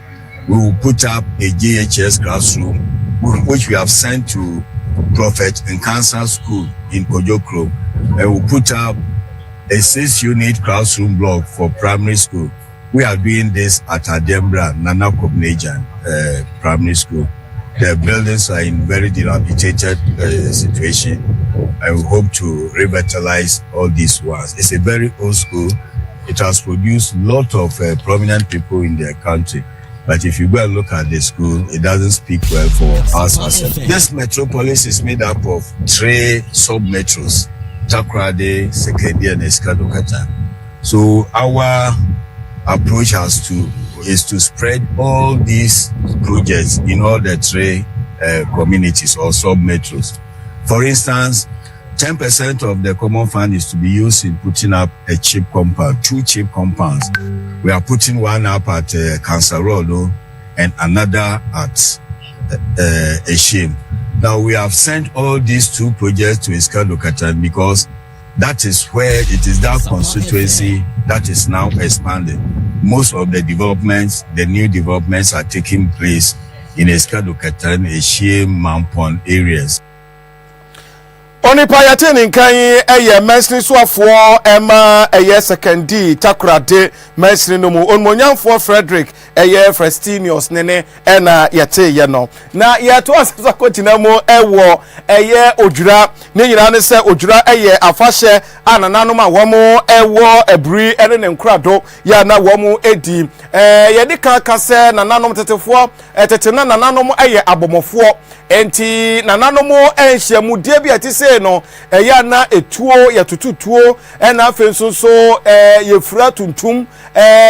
We will put up a JHS classroom which we have sent to Prophet Nkansa School in Kojokro, and we put up a 6-unit classroom block for primary school. We are doing this at Adembra, Nana Kobnejan Primary School. The buildings are in very dilapidated situation, and we hope to revitalize all these ones. It's a very old school. It has produced a lot of prominent people in their country. But if you go and look at the school, it doesn't speak well for us. This metropolis is made up of 3 sub-metros: Takoradi, Sekedia, and Eskadokata. So our approach is to spread all these projects in all the 3 communities or sub-metros. For instance, 10% of the common fund is to be used in putting up a chip compound, 2 chip compounds. We are putting one up at Kansarolo and another at Eshim. Now we have sent all these 2 projects to Eskadokatan because that is where it is that constituency that is now expanding. Most of the developments, the new developments are taking place in Eskadokatan, Eshim, Mampon areas. Onipa yateni nkan eye mesni soafo ema eye secondary Takoradi mesni no mu onmonyamfo Frederick eye Frestinius nene ena yate ye no na yeto asasa kotina mu ewo eye odwura ne nyina ne se odwura eye afahye anananom a womo ewo ebri ene ne nkrado ya na womo edi ye de kan se nananom tetefo tete na nananom eye abomofo enti nananom enhyiamu die bi atise no eya na etuo ya tututuo na afenso ye fura tuntum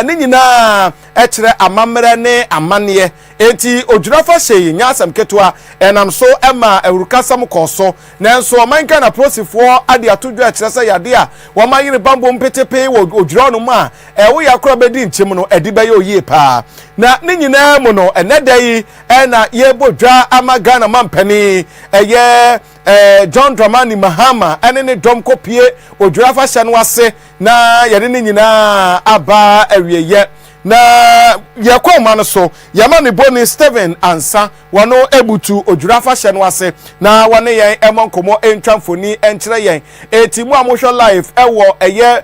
ne nyina kire amamre ne amane enti odwura fa hye nya asam ketua enam so ema ewurukasam koso nanso manka na prosifo ade atodwa kire se yade a wo mayire bambo mpetepe wo odwura no mu a wo yakora bedi nchim no edi be ye pa na ne nyina mu no enedai na ye bodwa amaga na mampani eye John Dramani Mahama ene ne dom kopie odwura fa hye no ase na yede ne nyina aba awieye na yakoma no so yama ne boni Steven Ansa wano ebutu odwura fa hye no ase na wane yen emonkomo entwamfoni enkyere yen etimu amohwe live ewo eye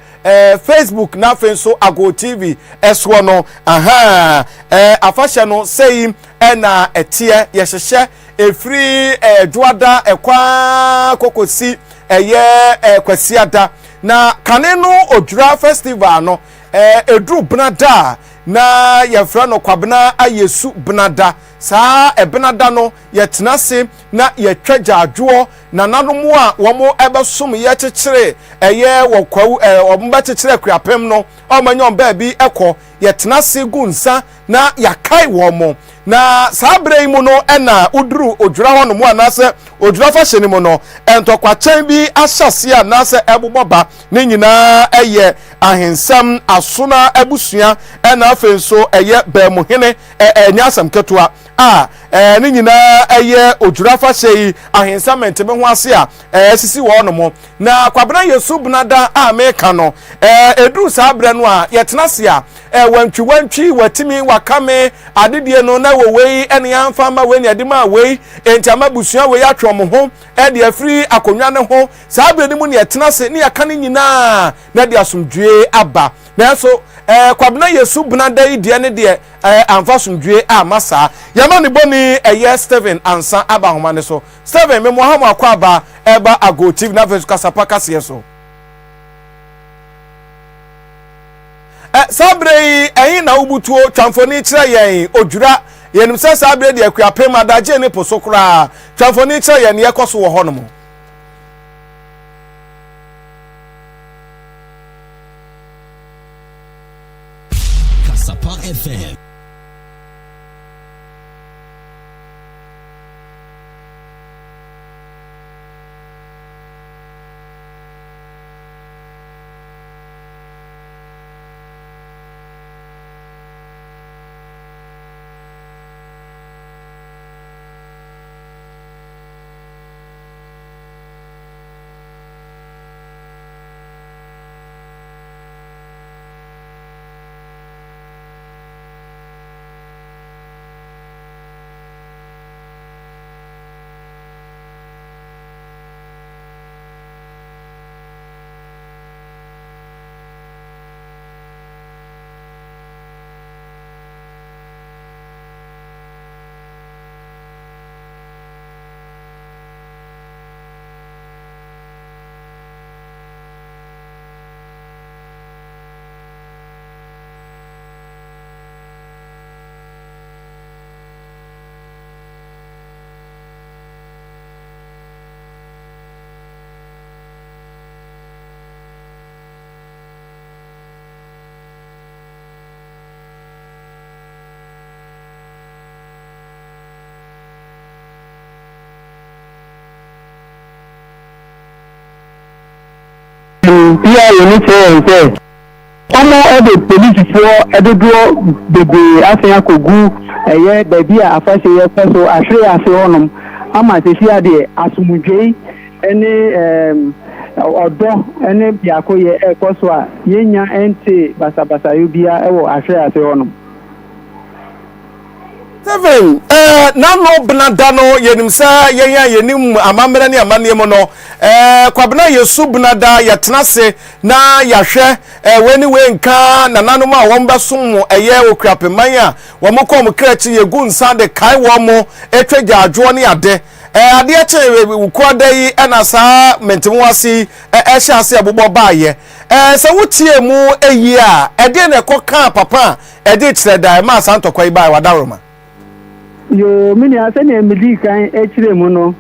Facebook na fenso Ago TV eswo no aha afahye no sei na etie yehye efri duada ekwa kokosi eye kwasiada na kane no odwura festival no edru bnada na yefra no kwabna ayesu bnada saa ebnada no yetenase na yetwaja adwo na nanomu a womo ebesom ye kyekere eye wokwawu omba kyekere kuapem no omanyom ba bi ekọ yetenase gunsa na yakai womo na sabre mu no na uduru odwura ho no mu anase odwura fa hye ni mu no entokwa kyen bi ahyase anase eboboba ne nyina eye ahensam asona abusua na afenso eye bamuhene nyasam ketua ne nyina eye odwura fa hye ahensam ntebe ho ase a sisi wo no mo na kwabena yesu bunada ameka no eduru sabre no a yetenase a wantwi watimi wakame adedie no na wowei ene amfa ma we ne adima wei enti amabusua we atwom ho de afri akonwa ne ho sabre ni mu ne yetenase ne yaka ne nyina na de asomdwe aba nanso kwabena yesu bunada idie ne de amfa somdwe amasa yama ne boni eye Steven Ansa aba homa ne so Steven me mo ha mo akwa aba eba Ago TV na Facebook Kasapa kase so sabre eyin na ubutuo twamfoni kire yen odwura yenim se sabre de akuapem adaje ne posokra twamfoni kire yen ye koso wo hono mo Kasapa FM. pia yɛne kyerɛ sɛ ɔmo ɛde polisifoɔ ɛdodoɔ bebree asen akɔgu ɛyɛ baabi a afahyɛ yɛpɛ so ahwere ase hɔnom ama sɛsi adeɛ asomdwei ɛne ɔdɔ ɛne biako yɛ ɛkɔ so a yɛnya ɛnte basabasayɛ bia ɛwɔ ahwere ase hɔnom. 7 nano benada no yenim sa yenim amamere ne amane mu no kwabena yesu benada yetenase na yahwe weni we nka nanano ma wo mbesom eye okuapeman a wo mokom krachi yegu nsa de kai wo mo etwagya adwo ne ade ade eche wukoda yi na sa mentemu wase ehya ase abobọ baaye se wutie mu eyi a ede na ekoka papa ede kire dai ma santokwa ibai wadaroma yo mini asene emidi kan echire mu no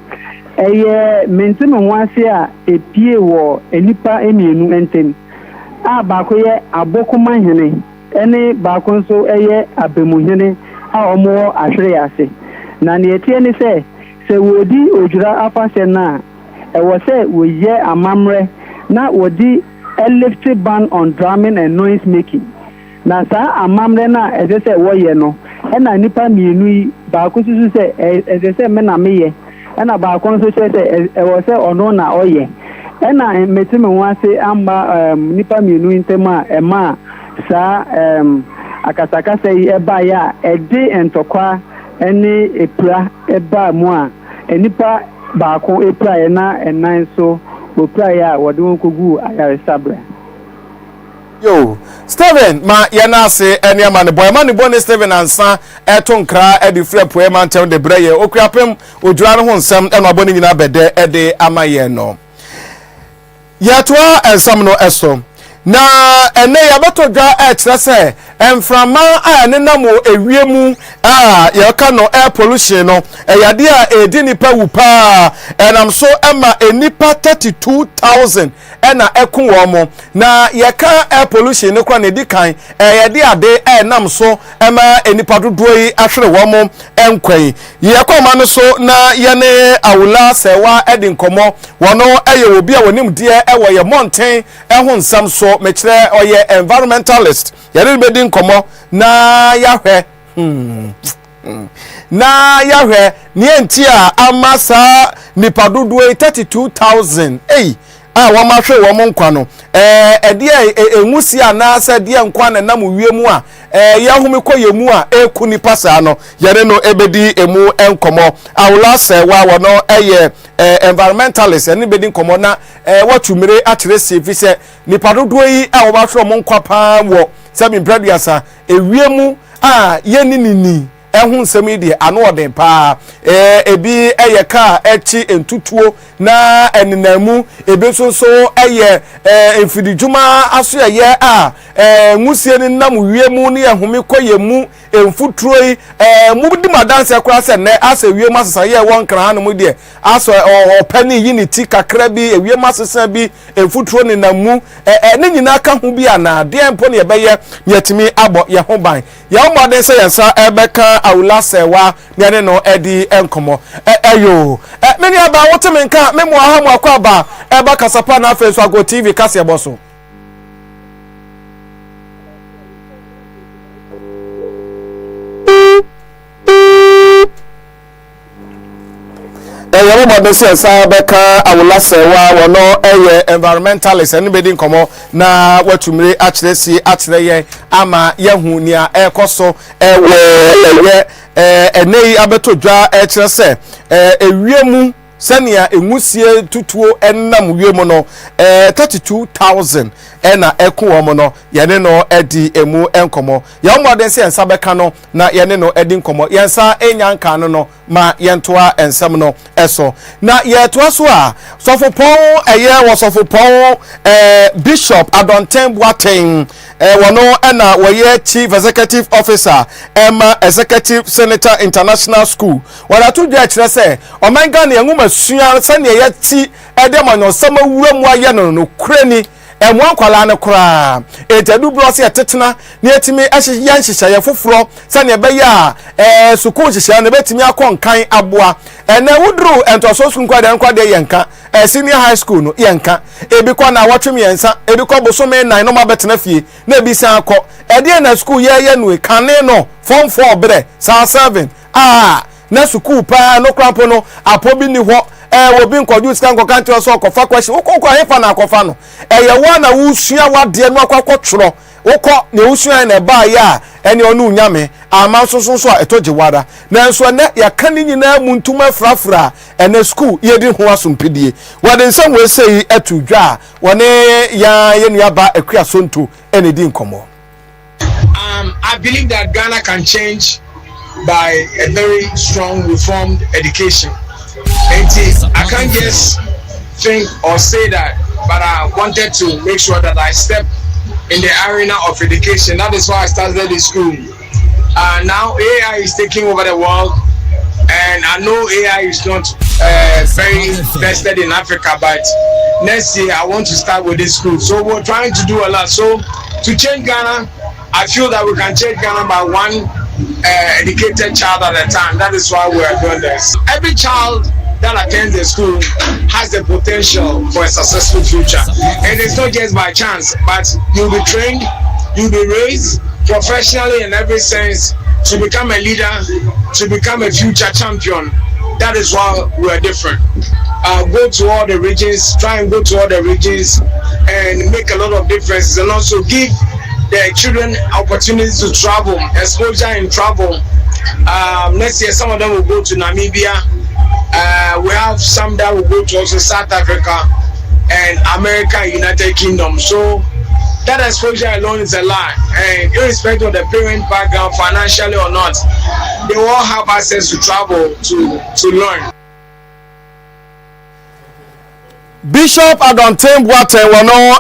eye mentime ho ase a epie wo enipa emienu entem a baako ye abokoma hene ene baako nso eye abemuhene a omo ahwere ase na ne etie ni se wodi ojura afase na ewo se woye amamre na wodi a lifted ban on drumming and noise making na sa amamre na eze se woye no ena nipa mienu yi baako susu se eze se me na meye ena baako nso se ewo se ono na oye ena metime ho ase amba nipa mienu ntema ema sa akasakasa yi eba ya ede entokwa ene epra eba mu a enipa baako epra ye na enan so opra ya wode won kogu ayare sabre. Yo, Steven, ma yana se eni amane boy man bo ne Steven ansa eto nkra edi frɛ poe man tem de breye okuapem odwura no ho nsɛm ɛno abɔ ne nyina bɛdɛ ɛde amaye no yɛtoa ensam no ɛso na ene yabeto dwa ɛkyerɛ sɛ emframa a ne nam ewie mu a yɛka no air pollution no ɛyade a edi nipa wu pa ɛnam so ɛma enipa 32000 ɛna ɛko wɔ mo na yɛka air pollution ne kora ne di kan ɛyade ade ɛnam so ɛma enipa dodoɔ yi ahwere wɔ mo ɛnkwan yɛkɔma no so na yɛne awula sɛwa ɛdi nkɔmɔ wɔno ɛyɛ obi a wɔnim deɛ ɛwɔ yɛ monten ɛho nsam so mekyerɛ ɔyɛ environmentalist yɛne bedi nkɔmɔ na yahwɛ na yahwɛ ne enti a ama saa nipa dodoɔ 32000 a wama hwe wo mo nkwa no ede enwusi ana sa de nkwa na nam wiemu a yahumi koyemu a eku nipa saa no yere no ebedi emu enkomo awula sewa wono eye environmentalist ene bedi nkomo na watumire akyere sefi se nipa dodo yi a wo ba hwe mo nkwa pa wo sabi mpradiasa ewiemu a yeninini ehun nsɛm die ano ɔden pa ebi ɛyɛ ka ɛchi entutuo na eninamu ebi so ɛyɛ enfidijuma aso ɛyɛ a ngusie ni nam wiemu ne ehumi koyemu emfuturo yi mu di madanse kora sɛ ne asa wiemu asesa yɛ won kran no mu die aso ɔpani yi ne ti kakra bi wiemu asesa bi emfuturo ne namu ne nyina ka ho bi ana de mpo ne yɛbɛyɛ yɛtimi abɔ yɛ ho ban yɛ ho maden sɛ yɛnsa ɛbɛka awula sewa ne no edi enkomo eyo meni aba woteme nka memo aha mu akwa ba eba kasapa na afa so ago tv kase eboso yɛwɔ bɔ nsi sa bɛka awula sewa wono eye environmentalist ene bedi nkomo na watumire akyerɛ si akyerɛ yɛ ama yahu nia ekoso ewe enei abeto dwa ekyerɛ sɛ ewiemu sɛnea enwusie tutuo enam wiemu no 32000 ena ɛko wɔ mo no yɛne no edi emu enkomo yɛn mɔden sɛ nsa bɛka no na yɛne no edi nkomo yɛnsa enya nka no ma yɛntoa ensam no ɛso na yɛtoa so a sɔfopɔn ɛyɛ wɔ sɔfopɔn bishop adonten boateng wɔno ɛna wɔyɛ chief executive officer ɛma executive senator international school wɔdato dwa kyerɛ sɛ ɔman Ghana yɛnwoma sua sɛnea yɛti ɛde ma no nsɛm awura mu ayɛ no no kurani emu ankwala ne kura etadu bros ya tetena ne etimi ahye yanhyehyɛ foforo sane ebeya sukuu hyehyɛ ne betimi akonkan aboa ene wudru entoso sukuu kwade yenka senior high school no yenka ebi kwa na awotwem yensa ebi kwa bosome 9 no mabetena fie na ebi san akọ ede na school ye nu kane no form 4 bre sa 7 na sukuu pa no krampo no apobi ni ho wo bi nkoju sika nko kanti so okofa question ukoko hefa na akofa no ye wa na wusua wade no akwakwotro ukọ ne wusua na ba ya ene onu nyame ama so a etoje wada na nso ne ya kan nyina mu ntuma frafra ene school ye di ho asompedie wade nsem we sei atudwa wone ya nua ba akua sonto ene di nkomo. I believe that Ghana can change by a very strong reformed education. And I can't just think or say that, but I wanted to make sure that I step in the arena of education. That is why I started the school. Now AI is taking over the world, and I know AI is not very vested in Africa, but next year I want to start with this school. So we're trying to do a lot. So to change Ghana, I feel that we can change Ghana by one educated child at a time. That is why we are doing this. Every child that attends the school has the potential for a successful future. And it's not just by chance, but you'll be trained, you'll be raised professionally in every sense to become a leader, to become a future champion. That is why we're different. Go to all the regions, try and go to all the regions and make a lot of differences, and also give the children opportunities to travel, exposure in travel. Next year, some of them will go to Namibia. We have some that will go to also South Africa and America and United Kingdom. So that exposure alone is a lot. And irrespective of the parent background, financially or not, they will all have access to travel to learn. Bishop Adontem Boateng wono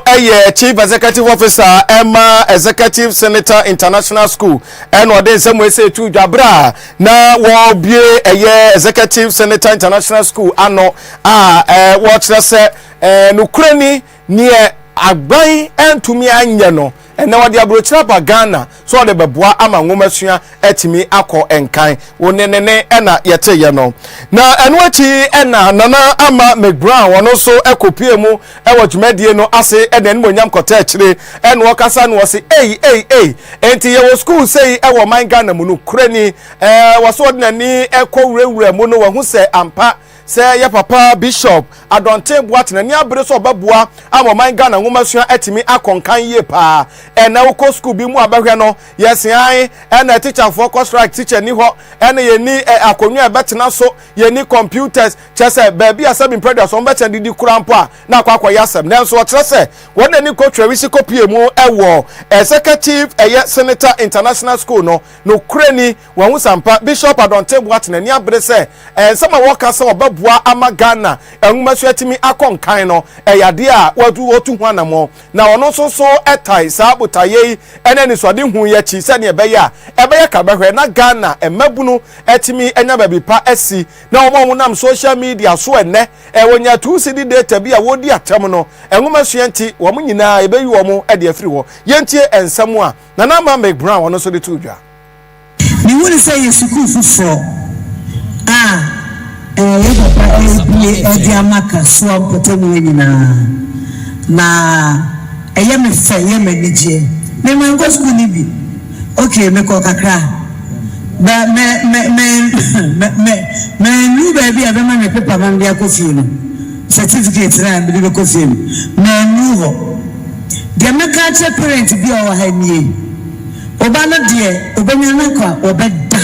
Chief Executive Officer Emma Executive Senator International School and ode nsem we say tu dwabra na wo bie Executive Senator International School ano wo kire se nukrani nie agban entumi anye no ene wode abrochira ba Ghana so de beboa ama nwomasua etimi akọ enkan wonenene ena yete ye no na enwachi ena nana ama McBrown wono so ekopie mu ewo dwumadie no ase ene nmonyam kota akire ene wokasa no wose enti ye wo school sei ewo man Ghana mu no kurani wo so de nani ekowurawura mu no wo hu se ampa say ya papa Bishop Adontem Boateng ni abere so babua amoman Ghana nwomasua etimi akonkan ye pa na woko school bi mu abahwe no yes an na teacher for course strike teacher ni ho na ye ni akonwa betena so ye ni computers chese baby asabin predators on betan didi kurampo a na akwa yasem na so trese wona ni coach wisi kopie mu ewo executive Senator International School no kurani won sampa Bishop Adontem Boateng ni abere say sama worker say bua ama Ghana enwumasu etimi akonkan no eyade a wadu otu hu anamo na ono so etai sa botaye enani so de hu ye chi se ne ebeya ka behwe na Ghana emabunu etimi enya babi pa esi na omo nam social media so enne wonya 2 cd data bi a wodi atem no enwumasu enti wo nyina ebeyi wo mo ede afiri ho yentie ensam a na na ma McBrown ono so de tudwa ni woni say yesuku fufo papa Ediamaka so potemu nyina na me fa me nije me mango school ni bi okay me ko kakra ba me nu ba bi abema me paper man bia ko fie no certificate na bi be ko fie me nu ho de me ka che parent bi o ha nie oba no de obenya na kwa obeda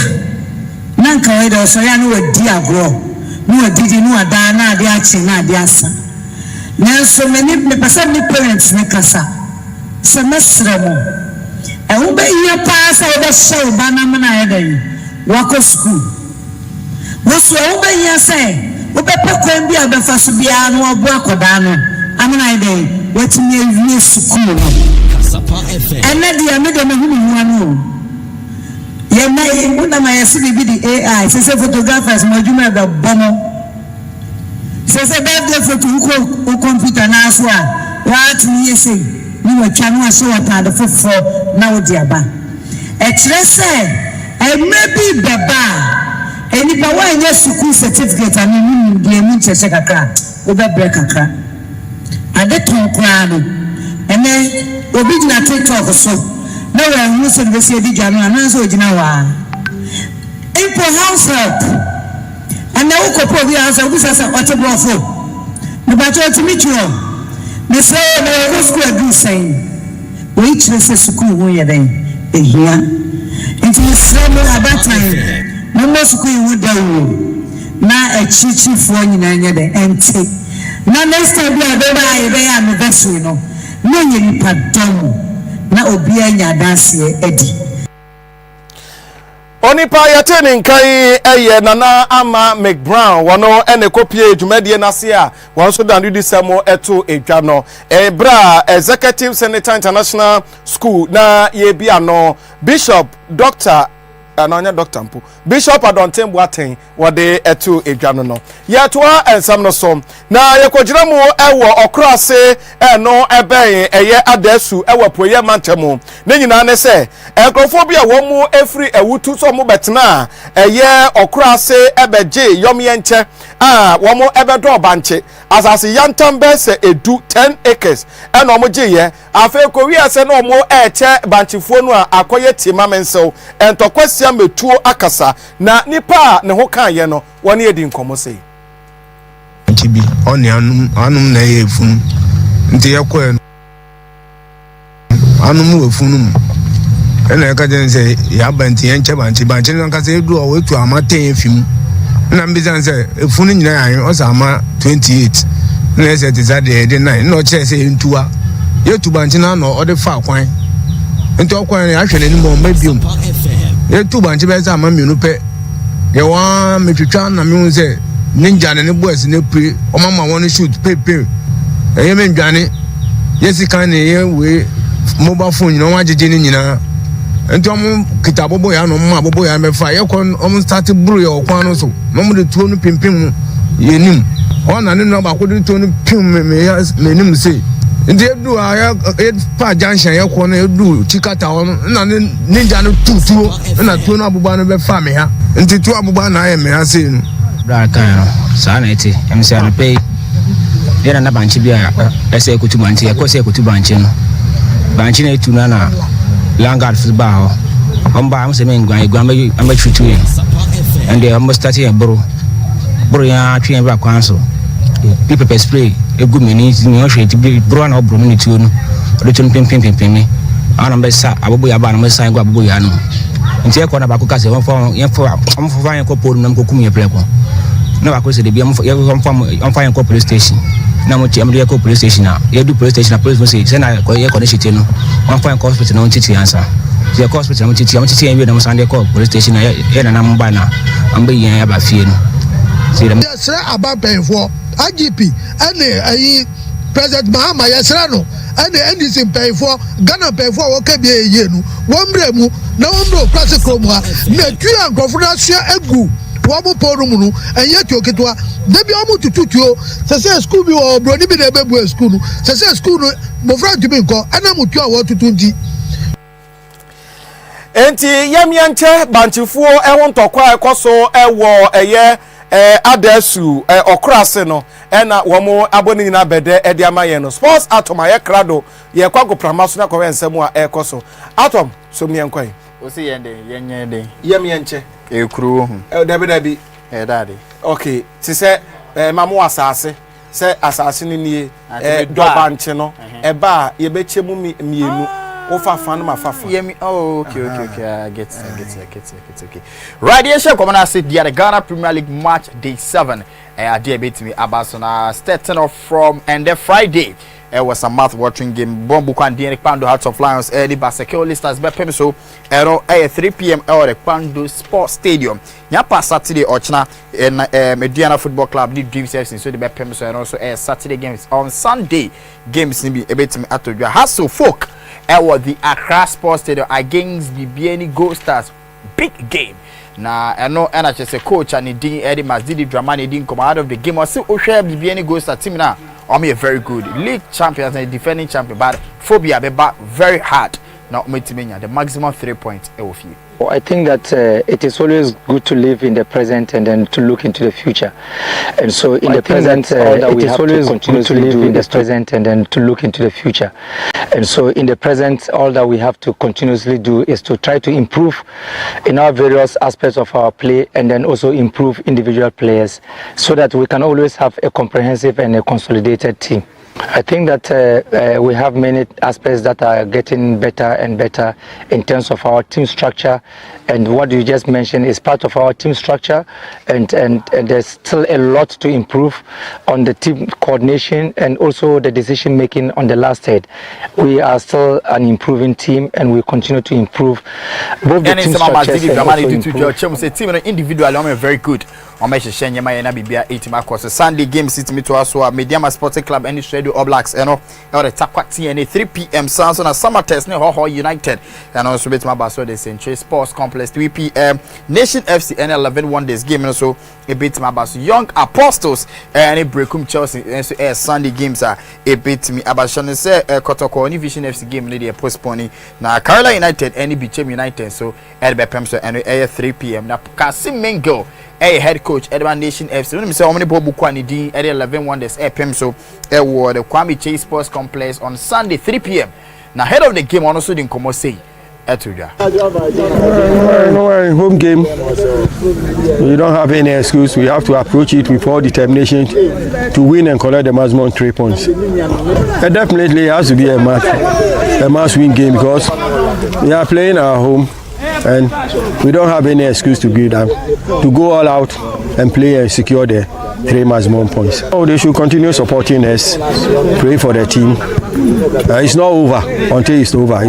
nanka we do so ya no wadi agro no didi no ada na ade achi na ade asa na so many me person me parents me kasa semester mo wo be ya pa sa wo be show bana mana ya dai wako school wo so wo be ya say wo be pekwan bi abefa so bia no obo akoda no amana ya dai wetimi ewie school no Kasapa FM ene dia me de me hu mu anu ye na una ma yesi bi di AI se photographers mo juma da bomo se birthday photo ko computer na so a What you say? You were can't show a part of for now, dear ba. A maybe baba. Any power in your school certificate, I mean, the Muncha Shaka, over break a crack. And the tongue crown. And then, Obina take talk or so. No one who said the city Jama and also Jinawa. Impo house help. And now, Kopo, house of this as a water bottle. No matter to meet you. They say, no, school do saying. Which is a school where they here. It is trouble at that time. No more school would do. Now a chichi for you and the empty. Now next time we are the vessel, no. No, you pardon. Now, Obianya dance Eddie. Onipa yateni nkai nana ama McBrown wano ene kopie dwumade na se a won so dan di samo eto edwa no ebra Executive Senator International School na ye bia no Bishop Dr. Ananya Dr. Mpo Bishop Adonten Boaten wode eto edwa no yetoa ensam no so na yekogira mu ewo okrase no ebe eye adasu ewo poye mantemu ne nyina ne se ekrofobia wo mu efri ewutu so mu betena eye okrase ebeje yomye nche wo mu ebedo banche asase yantambe se edu 10 acres eno mo geye afa ko wi ase no mo eche banchefo no akoye timamensew entokwasia metuo akasa na nipa ne ho kan ye no woni edi nkomo sei ntibi oni anum na ye fun nti yakọ anum we funum ena ka je se ya banti enche banchi na ka se edu o wetu amaten efim na mbizan se efunu nyina yan o sa ama 28 na se ti za de 9 no che se ntuwa yetu banchi na no o de fa kwan nti okwan ya hwene ni mo mabiom yetu banchi be za ama mienu pe ye wa metwitwa na mi hu se ninja ne boys ne pre o mama won shoot pepe eye me ndwane yesi kan ne ye we mobile phone no wa jeje ni nyina enti om kitabobo ya no mma bobo ya me fa ye kon om start buru ye okwan no so no mo de tuo no pimpim ye nim ona ne no ba ko de tuo no pim me nim se enti edu a pa junction ye ko na edu chikata on na ninja no tutuo na tuo no abuba no be fa me ha enti tuo abuba na ye me ha se no bra kan sa na eti emse an pay dia na banchi bia ese ekutu banchi e ko se ekutu banchi no banchi na etu na Langard football omba am se men gwan am chutu e and they almost started a bro ya twen bra kwan so pepper spray egu meni ni o hwe ti bro na obro ni tuo no o tun pim ni ana be sa abobo ya ba na me san gwa abobo ya no nti e ko na ba ko ka se won fo am fo van ko poru na ko kum ye pleko na ba ko se de bi am fa yan ko police station na mo ti am de ko police station na ye du police station na police say na ko ye ko ne shite no am fa yan ko hospital na on titi answer ye ko hospital na titi am titi yan wi na mo san de ko police station na ye na mo ba na am be yan ya ba fie no say dem yes aba penfo IGP ene ayi President Mahama yesra no ene NDC penfo Ghana penfo wo ka bi ye nu wo mbre mu na wo mbre classic room ha na twa nkofo na sia egu wo poru mu no enye tioketwa debi o mu tututuo se school bi wo broni bi na ebebu school no se school no mo front bi nko ana mu twa wo tutunti enti yamianche banchifuo ewon tokwa ekoso ewo eye adasu okrase no ena womo aboni na bede edi amaye no sports atom aye krado ye kwago pramaso na kwa ensemu a ekoso atom so mienkwai osi yende yenye yamianche ekuru hu dabi daddy okay ti se mamu asase se asase ni nie do banche no eba ye bechemu mienu ofafa no mafafa yemi okay I get okay radiation come na say the Ghana Premier League match day 7 ade betimi abasona starting off from and the Friday was a mouth watering game bombu kwan the Pando Hearts of Lions early basketball listers be pem so 3 p.m. the Pando Sports Stadium nyapa Saturday ochna Mediana Football Club the Dreams FC so the be pem so and also Saturday games on Sunday games ni bi ebetimi atodwa Hassel Folk was the Accra Sports Stadium against Bibiani Gold Stars big game na eno NHS coach and din Eddie Mazdidi Dramani din come out of the game or see Bibiani Gold Stars team na a very good league champions and defending champion, but phobia be back very hard. Now, the maximum 3 points. I think that it is always good to live in the present and then to look into the future. And so in the present, it is always good to live in the present and then to look into the future. And so in the present, all that we have to continuously do is to try to improve in our various aspects of our play and then also improve individual players so that we can always have a comprehensive and a consolidated team. I think that we have many aspects that are getting better and better in terms of our team structure, and what you just mentioned is part of our team structure, and there's still a lot to improve on the team coordination and also the decision making on the last head. We are still an improving team and we continue to improve both the team structures and also improve. Team individually, I'm very good. Sunday games it me to us Mediama Sporting Club and the Radio Oblaks the Takwati and 3 p.m. sounds on a summer test Ho United and also bit my basso the Century Sports Complex 3 p.m. Nation FC and 11 one days game and so a bit my basso Young Apostles and a breakum Chelsea and so Sunday games are a bit me Abashan say Kotoko any Vision FC game they postponing now Carolina United any Bichem United so at Bepem and 3 p.m. now Kasim Mengo head coach Edman Nation FC. When we say how many bobu kwani di 11 wonders FM so war the Kwame Chase Sports Complex on Sunday 3 p.m. Now head of the game also didn't come say Etuja. No worry, home game. We don't have any excuse. We have to approach it with all determination to win and collect the maximum 3 points. It definitely has to be a must-win game because we are playing at home. And we don't have any excuse to go all out and play and secure the 3 maximum points. So they should continue supporting us, pray for the team. It's not over until it's over.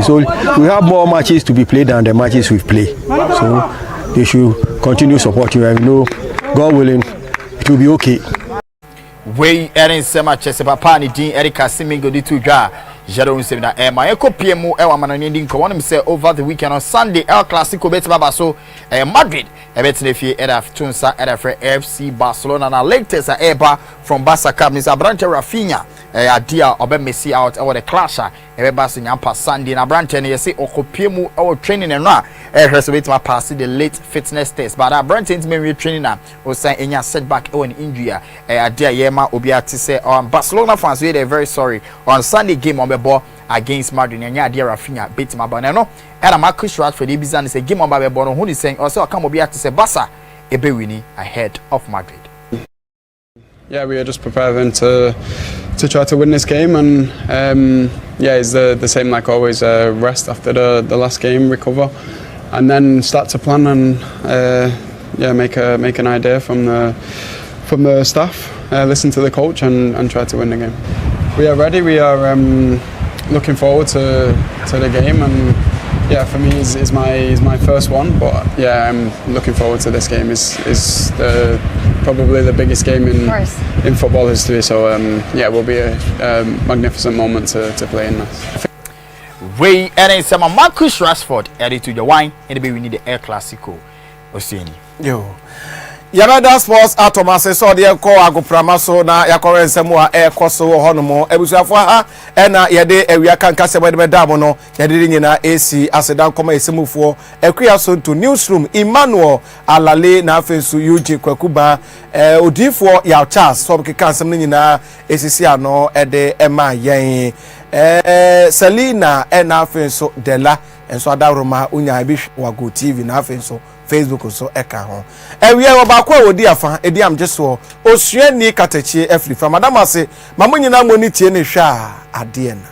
We have more matches to be played than the matches we've played. So they should continue supporting and God willing, it will be okay. We Erin Sema Chesepapa ni Dean Erika Simingo di Tuja. Jadon Semina Emma Eko PMO Ewa Manani Nko one say over the weekend on Sunday El Clasico bet Babaso Madrid Ebetnefi Edaf Tunsa Edafre FC Barcelona na latest Eba from Barca Cup Mr. Brante Rafinha Adia Obe Messi out over the clasher Ebebas Nyampa Sunday na Brante ne say okopemu our training and na resubit ma pass the late fitness test but Brante intimate training na o say enya setback on injury Adia Yema Obiati say Barcelona fans we they very sorry on Sunday game on ball against Madrid and Yadia Rafinha beat my banana and Marcus Rashford the business a game on by Bono who is saying also come Obiati to say Barca ebe winning ahead of Madrid. Yeah, we are just preparing to try to win this game, and yeah, it's the same like always. Rest after the last game, recover, and then start to plan and yeah, make an idea from the staff, listen to the coach, and try to win the game. We are ready. We are looking forward to the game, and yeah, for me is my first one, but yeah, I'm looking forward to this game. Is probably the biggest game in football history, so yeah, it will be a magnificent moment to play in this. We and some Marcus Rashford added to the wine, and we need the El Clasico. Oseni. Yo. Yamada Sports Thomas so de ko agoprama so na yakore nsemu a ekoso honomo ebusuafo ha na yede awia kan kase bede dam no yede nyina AC asedan koma esemufo akuya so to newsroom Emmanuel Alale na afensu UG Kwakuba odifo ya Charles so ke kansem nyina esisi ano ede ema yen Selina na afensu Dela enso adaroma unya bi wago TV na afensu Facebook so eka ho ewie obakwa odi afa edi am jeso osuani katachie afri fa madam ase mamunyi na moni tie ne hwa ade na